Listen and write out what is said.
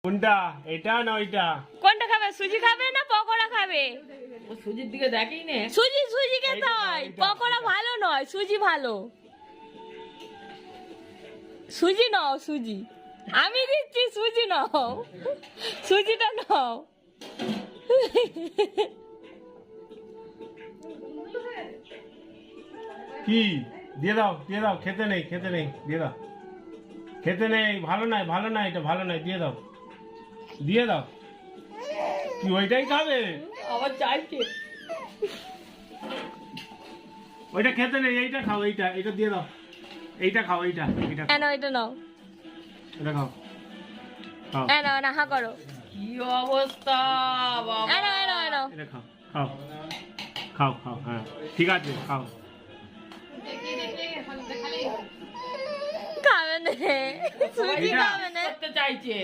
কোনটা এটা না ওইটা? কোনটা খাবে? সুজি খাবে না পকোড়া খাবে? ও সুজির দিকে দেখেই না। সুজি খেতে হয়, পকোড়া ভালো নয়, সুজি ভালো। সুজি নাও, সুজি আমি দিচ্ছি, সুজি নাও, সুজিটা নাও। কি দিয়ে দাও, দিয়ে দাও, খেতে নেই, খেতে নেই, দিয়ে দাও, খেতে নেই, ভালো নয়, ভালো নয়, এটা ভালো নয়, দিয়ে দাও, দিয়ে দাও। কি ওইটাই খাবে? আবার চাইছে। ওইটা খেতে নেই, এইটা খাও, এইটা, এটা দিয়ে দাও, এইটা খাও, এইটা, এইটা খাও, নাও, এটা নাও, এটা খাও, খাও, নাও, না হা করো, কি অবস্থা বাবা। নাও। এটা খাও, খাও, খাও, খাও, হ্যাঁ ঠিক আছে, খাও। খাবে না, সুজি এটা- খাবে না। করতে চাইছে।